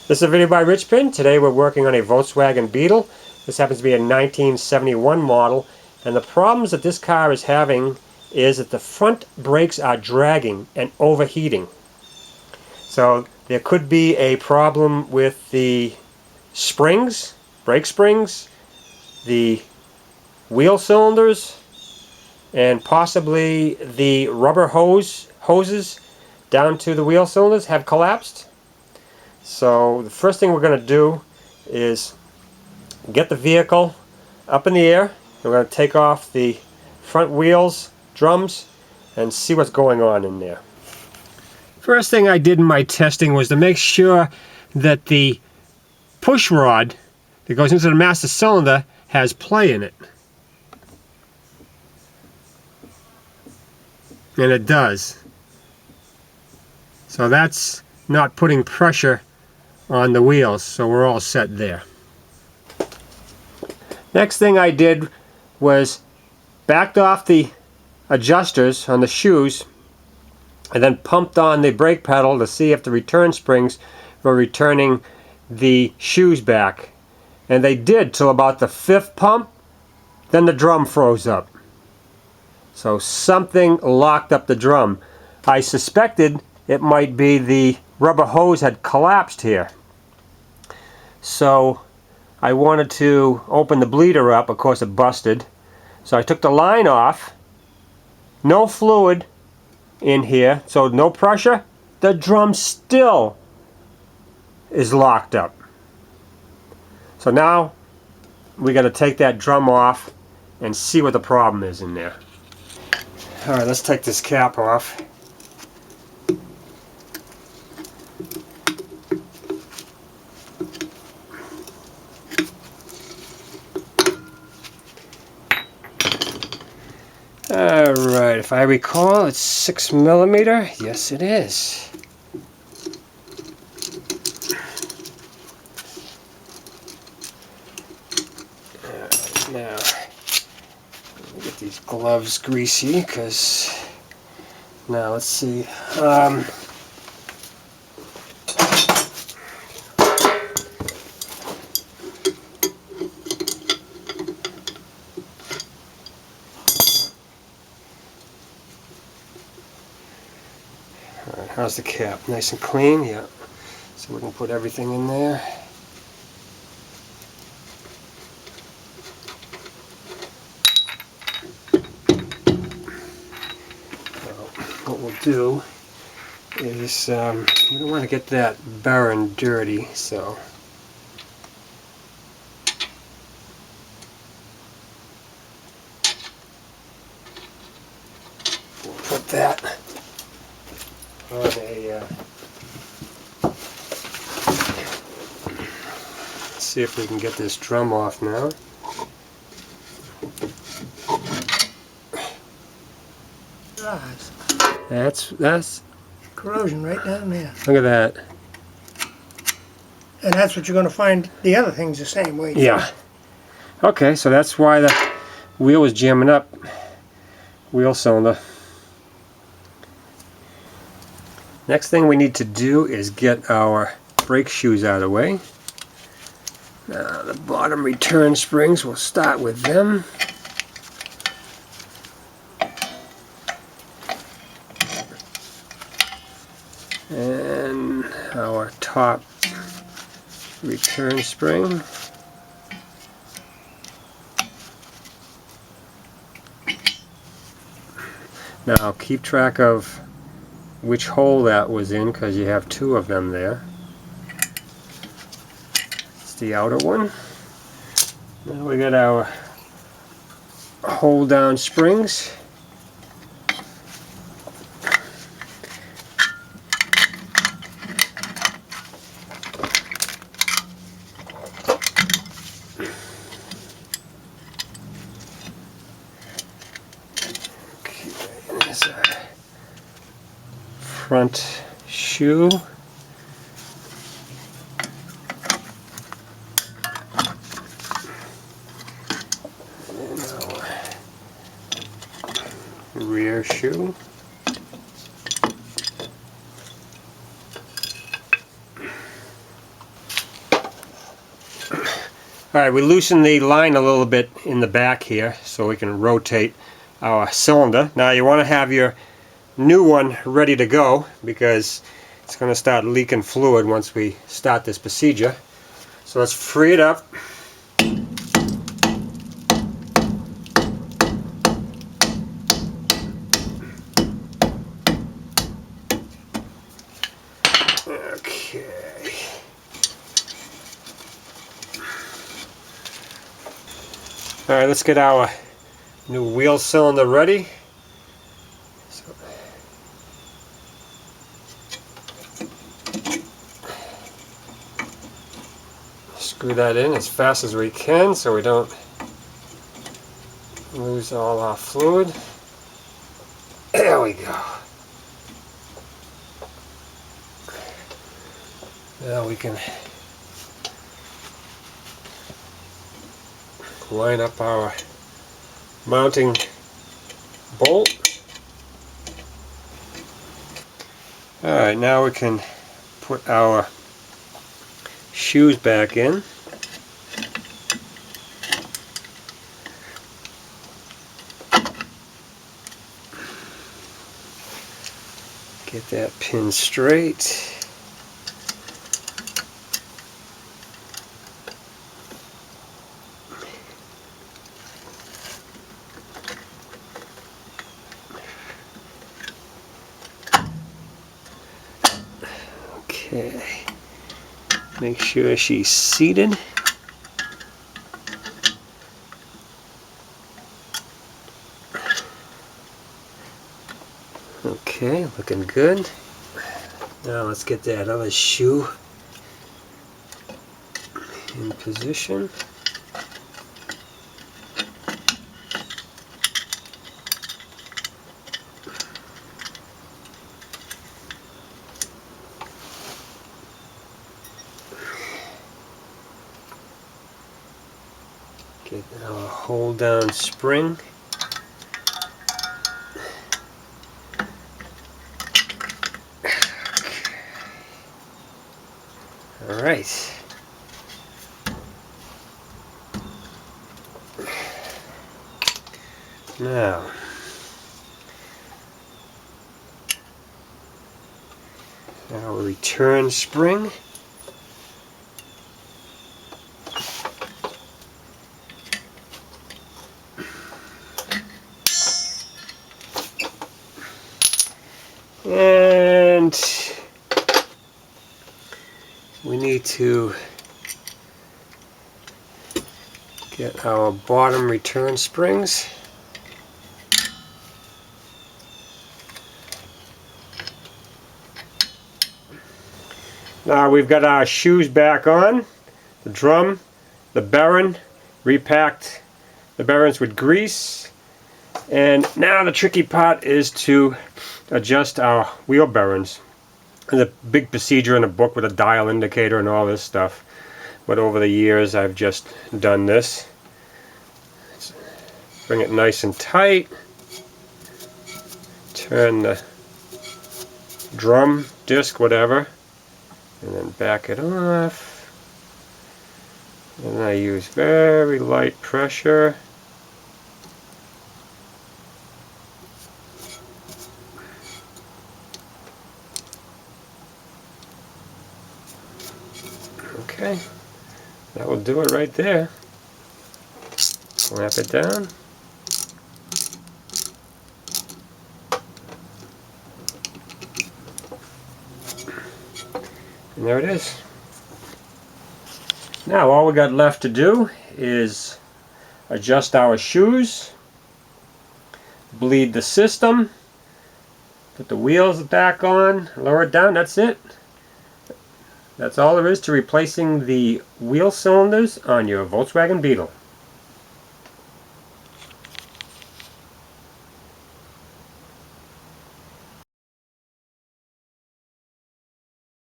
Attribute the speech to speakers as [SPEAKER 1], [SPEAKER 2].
[SPEAKER 1] This is a video by Richpin. Today we're working on a Volkswagen Beetle. This happens to be a 1971 model, and the problems that this car is having is that the front brakes are dragging and overheating. So there could be a problem with the springs, brake springs, the wheel cylinders, and possibly the rubber hoses down to the wheel cylinders have collapsed. So the first thing we're going to do is get the vehicle up in the air. We're going to take off the front wheels, drums, and see what's going on in there. First thing I did in my testing was to make sure that the push rod that goes into the master cylinder has play in it. And it does. So that's not putting pressure on the wheels, so we're all set there. Next thing I did was backed off the adjusters on the shoes and then pumped on the brake pedal to see if the return springs were returning the shoes back. And they did till about the 5th pump, then the drum froze up. So something locked up the drum. I suspected it might be the rubber hose had collapsed here. So I wanted to open the bleeder up. Of course it busted. So I took the line off. No fluid in here, so no pressure. The drum still is locked up. So now we got to take that drum off and see what the problem is in there. Alright, let's take this cap off. Alright, if I recall, it's 6mm. Yes, it is. Alright, now, let me get these gloves greasy, because now let's see. How's the cap? Nice and clean? Yeah. So we can put everything in there. What we'll do is, we don't want to get that barren dirty, so we'll put that on a, let's see if we can get this drum off now. That's
[SPEAKER 2] corrosion right down there.
[SPEAKER 1] Look at that.
[SPEAKER 2] And that's what you're going to find the other things the same way.
[SPEAKER 1] Yeah. Okay, so that's why the wheel was jamming up. Wheel cylinder. Next thing we need to do is get our brake shoes out of the way. Now the bottom return springs, we'll start with them. And our top return spring. Now keep track of which hole that was in, because you have 2 of them there. It's the outer one. Now we got our hold down springs. Okay, there's our front shoe. And our rear shoe. Alright, we loosened the line a little bit in the back here so we can rotate our cylinder. Now you want to have your new one ready to go because it's going to start leaking fluid once we start this procedure. So let's free it up. Okay. Alright, let's get our new wheel cylinder ready. Screw that in as fast as we can so we don't lose all our fluid. There we go. Now we can line up our mounting bolt. Alright, now we can put our shoes back in. Get that pin straight. Okay. Make sure she's seated. Okay, looking good. Now let's get that other shoe in position. Get our hold down spring. Alright. Now, our return spring. And we need to get our bottom return springs. Now we've got our shoes back on, the drum, the bearing, repacked the bearings with grease. And now the tricky part is to adjust our wheel bearings. There's a big procedure in the book with a dial indicator and all this stuff. But over the years I've just done this. Bring it nice and tight. Turn the drum, disc, whatever. And then back it off. And I use very light pressure. Okay, that will do it right there. Clamp it down. And there it is. Now all we got left to do is adjust our shoes, bleed the system, put the wheels back on, lower it down, that's it. That's all there is to replacing the wheel cylinders on your Volkswagen Beetle.